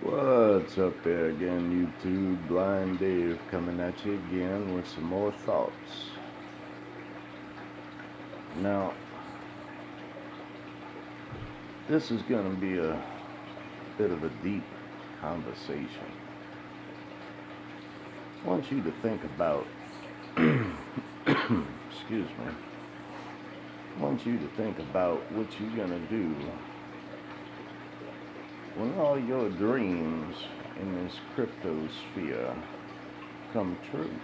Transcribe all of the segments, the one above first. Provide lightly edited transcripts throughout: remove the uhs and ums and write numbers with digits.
What's up there again, YouTube? Blind Dave coming at you again with some more thoughts. Now, this is going to be a bit of a deep conversation. I want you to think about, excuse me, I want you to think about what you're going to do when all your dreams in this crypto sphere come true.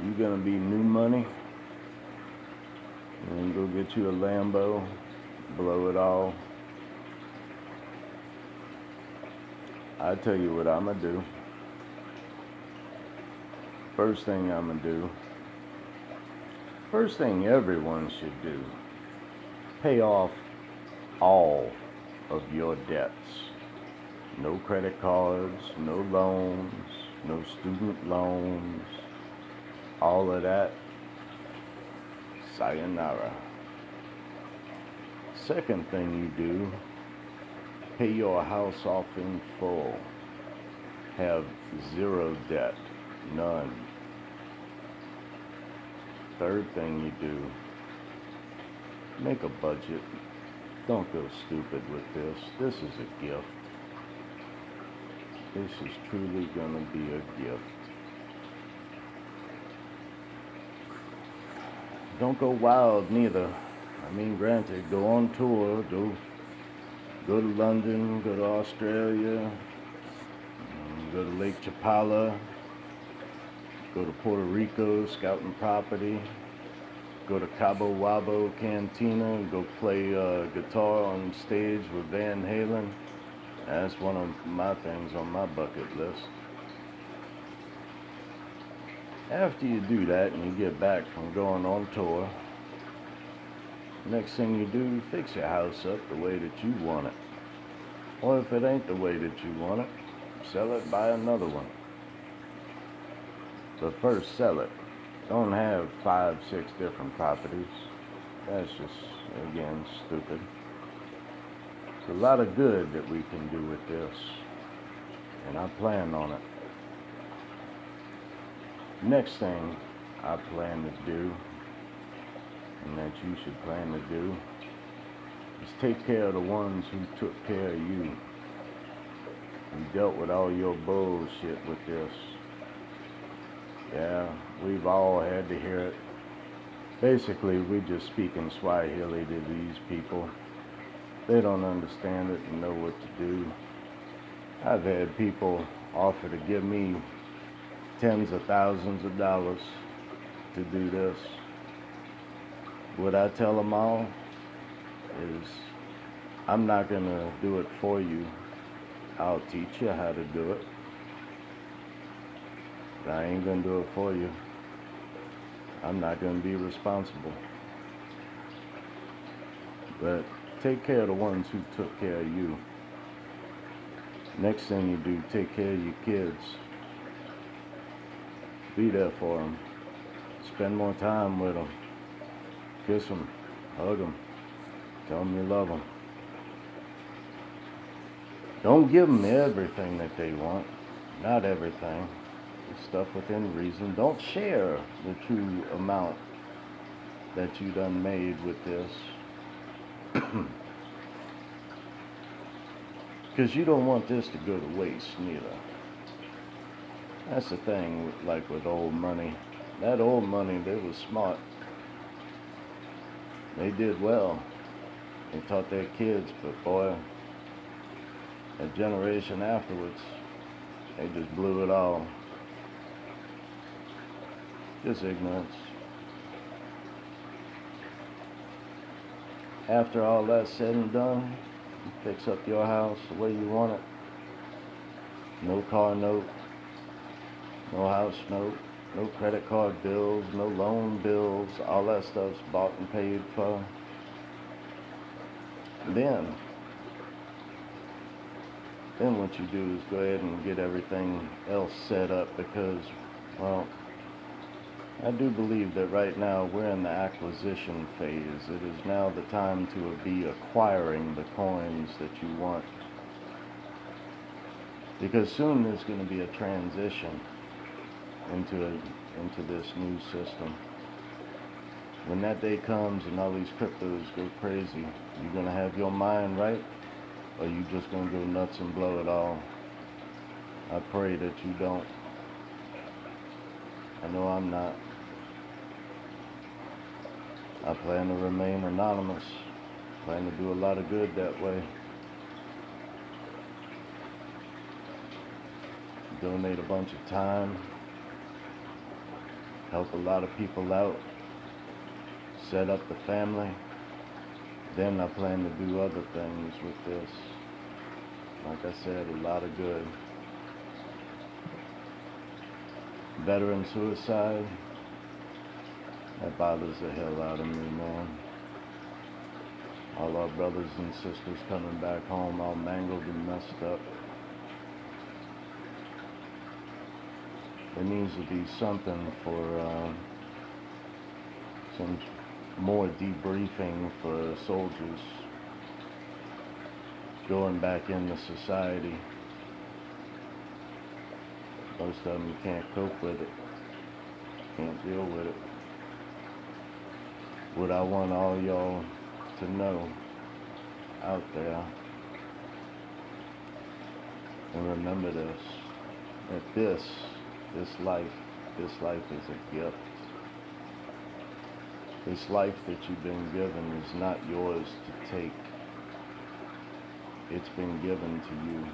You're going to be new money, and then go get you a Lambo, blow it all. I tell you what I'm going to do. First thing I'm going to do, first thing everyone should do, pay off all of your debts. No credit cards, no loans, no student loans, all of that, sayonara. Second thing you do, pay your house off in full. Have zero debt, none. Third thing you do, make a budget. Don't go stupid with this. This is a gift. This is truly going to be a gift. Don't go wild neither. I mean, granted, go on tour, go to London, go to Australia, go to Lake Chapala, go to Puerto Rico, scouting property, go to Cabo Wabo Cantina and go play guitar on stage with Van Halen. That's one of my things on my bucket list. After you do that and you get back from going on tour, next thing you do, fix your house up the way that you want it. Or if it ain't the way that you want it, sell it, buy another one. But first, sell it. Don't have 5, 6 different properties. That's just, again, stupid. There's a lot of good that we can do with this, and I plan on it. Next thing I plan to do, and that you should plan to do, is take care of the ones who took care of you and dealt with all your bullshit with this. Yeah, we've all had to hear it. Basically, we just speak in Swahili to these people. They don't understand it and know what to do. I've had people offer to give me tens of thousands of dollars to do this. What I tell them all is, I'm not going to do it for you. I'll teach you how to do it. But I ain't going to do it for you. I'm not going to be responsible. But take care of the ones who took care of you. Next thing you do, take care of your kids. Be there for them. Spend more time with them. Kiss them. Hug them. Tell them you love them. Don't give them everything that they want. Not everything. Stuff within reason. Don't share the true amount that you done made with this. Because you don't want this to go to waste neither. That's the thing, like with old money. That old money, they was smart. They did well. They taught their kids, but boy, a generation afterwards, they just blew it all. Just ignorance. After all that's said and done, you fix up your house the way you want it. No car note, no house note, no credit card bills, no loan bills. All that stuff's bought and paid for. Then what you do is go ahead and get everything else set up because, well, I do believe that right now we're in the acquisition phase. It is now the time to be acquiring the coins that you want. Because soon there's going to be a transition into this new system. When that day comes and all these cryptos go crazy, you're going to have your mind right, or you just going to go nuts and blow it all? I pray that you don't. I know I'm not. I plan to remain anonymous. Plan to do a lot of good that way. Donate a bunch of time. Help a lot of people out. Set up the family. Then I plan to do other things with this. Like I said, a lot of good. Veteran suicide, that bothers the hell out of me, man. All our brothers and sisters coming back home all mangled and messed up. There needs to be something for some more debriefing for soldiers going back into society. Most of them can't cope with it, can't deal with it. What I want all y'all to know out there, and remember this, that this life is a gift. This life that you've been given is not yours to take. It's been given to you.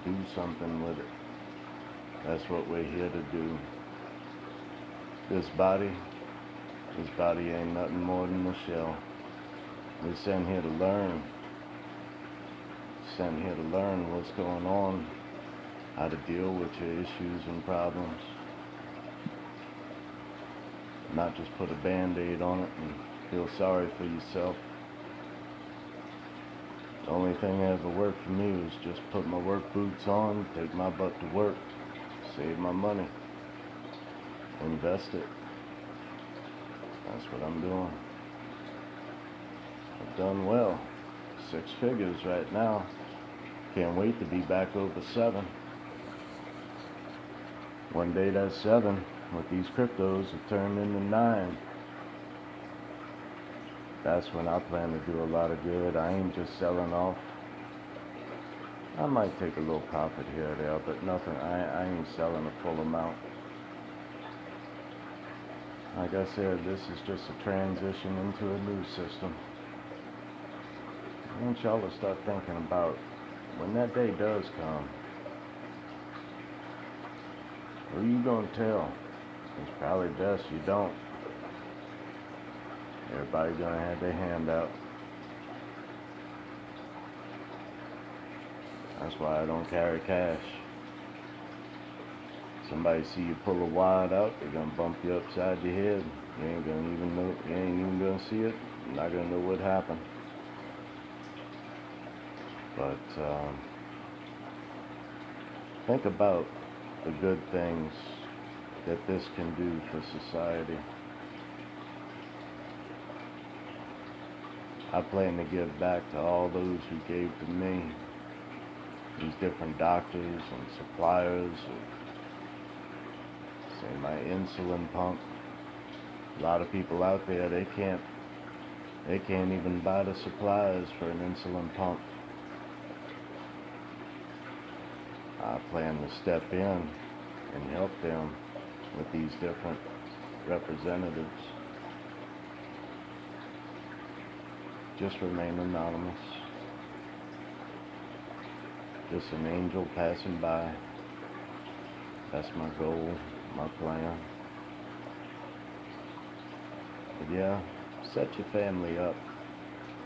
Do something with it. That's what we're here to do. This body ain't nothing more than a shell. We're sent here to learn. Sent here to learn what's going on, how to deal with your issues and problems. Not just put a band-aid on it and feel sorry for yourself. The only thing that ever worked for me was just put my work boots on, take my butt to work, save my money, invest it. That's what I'm doing. I've done well. 6 figures right now. Can't wait to be back over 7. One day that 7 with these cryptos will turn into 9. That's when I plan to do a lot of good. I ain't just selling off. I might take a little profit here or there, but nothing. I ain't selling a full amount. Like I said, this is just a transition into a new system. I want y'all to start thinking about when that day does come, who you gonna tell? It's probably best you don't. Everybody gonna have their hand out. That's why I don't carry cash. Somebody see you pull a wad out, they're gonna bump you upside your head. You ain't even gonna see it. You're not gonna know what happened. But think about the good things that this can do for society. I plan to give back to all those who gave to me. These different doctors and suppliers, say my insulin pump. A lot of people out there, they can't even buy the supplies for an insulin pump. I plan to step in and help them with these different representatives. Just remain anonymous. Just an angel passing by. That's my goal, my plan. But yeah, set your family up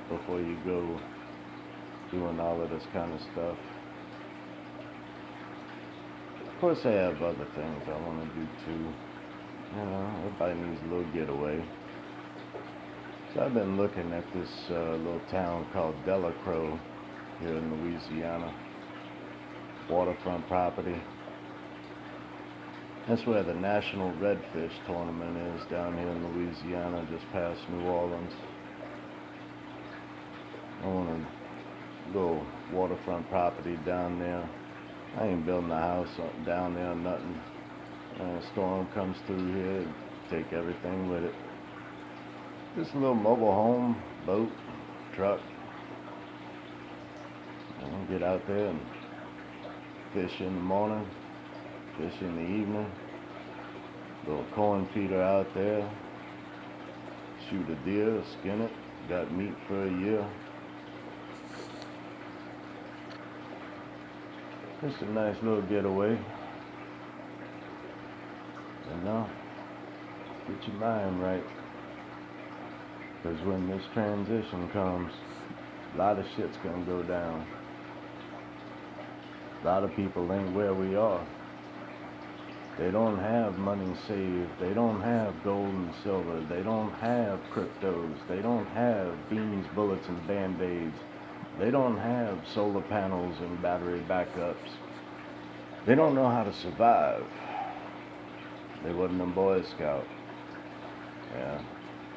before you go doing all of this kind of stuff. Of course I have other things I want to do too. You know, everybody needs a little getaway. So I've been looking at this little town called Delacroix here in Louisiana. Waterfront property. That's where the National Redfish Tournament is, down here in Louisiana, just past New Orleans. I want a little waterfront property down there. I ain't building a house down there or nothing. A storm comes through here, take everything with it. Just a little mobile home, boat, truck. And get out there and fish in the morning, fish in the evening. Little corn feeder out there. Shoot a deer, skin it. Got meat for a year. Just a nice little getaway. And now, get your mind right. Because when this transition comes, a lot of shit's gonna go down. A lot of people ain't where we are. They don't have money saved. They don't have gold and silver. They don't have cryptos. They don't have beans, bullets, and band-aids. They don't have solar panels and battery backups. They don't know how to survive. They wasn't a Boy Scout. Yeah.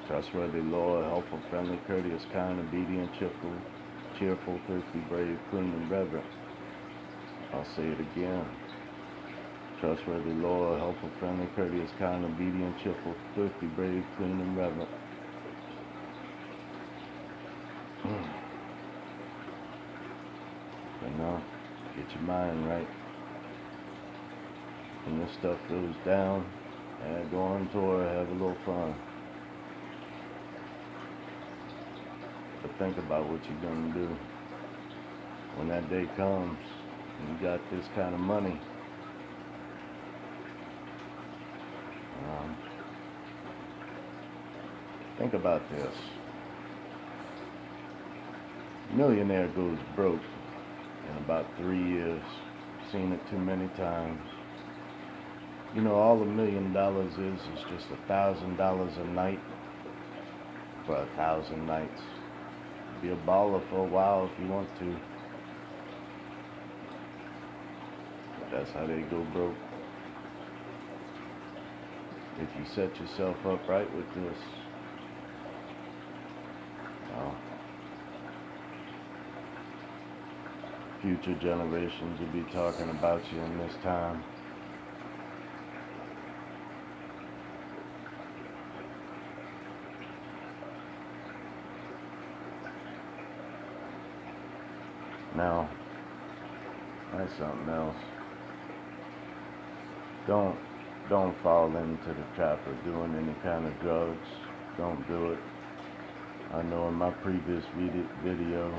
Trustworthy, loyal, helpful, friendly, courteous, kind, obedient, cheerful, thirsty, brave, clean, and reverent. I'll say it again. Trustworthy, loyal, helpful, friendly, courteous, kind, obedient, cheerful, thirsty, brave, clean, and reverent. But no, get your mind right. When this stuff goes down, go on tour, have a little fun. But think about what you're gonna do when that day comes and you got this kind of money. Think about this. Millionaire goes broke in about 3 years. Seen it too many times. You know, all $1 million is just $1,000 a night for 1,000 nights. Be a baller for a while if you want to. But that's how they go broke. If you set yourself up right with this, well, future generations will be talking about you in this time. Now, that's something else. Don't fall into the trap of doing any kind of drugs. Don't do it. I know in my previous video,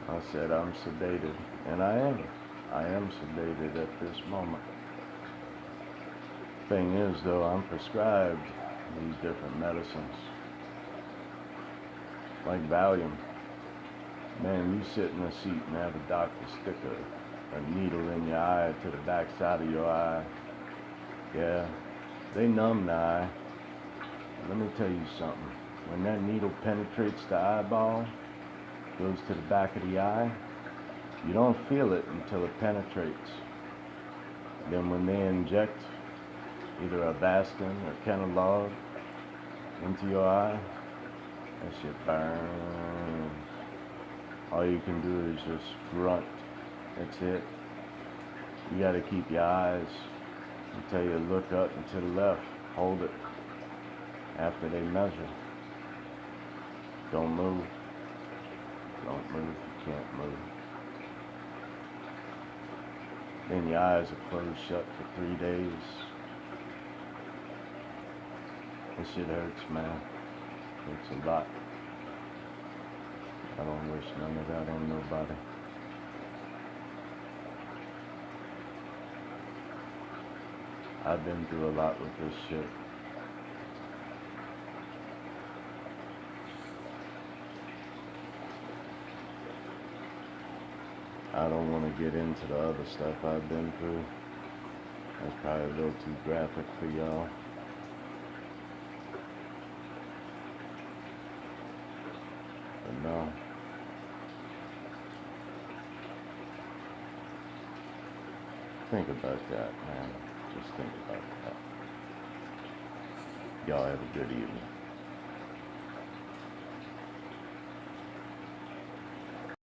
I said I'm sedated, and I am. I am sedated at this moment. Thing is, though, I'm prescribed these different medicines, like Valium. Man, you sit in a seat and have a doctor stick a needle in your eye to the back side of your eye. Yeah, they numb the eye. Let me tell you something. When that needle penetrates the eyeball, goes to the back of the eye, you don't feel it until it penetrates. Then when they inject either Avastin or Kenalog into your eye, that shit burns. All you can do is just grunt. That's it. You gotta keep your eyes until you look up and to the left. Hold it after they measure. Don't move. Don't move. You can't move. Then your eyes are closed shut for 3 days. This shit hurts, man. Hurts a lot. I don't wish none of that on nobody. I've been through a lot with this shit. I don't want to get into the other stuff I've been through. That's probably a little too graphic for y'all. But no. Think about that, man. Just think about that. Y'all have a good evening.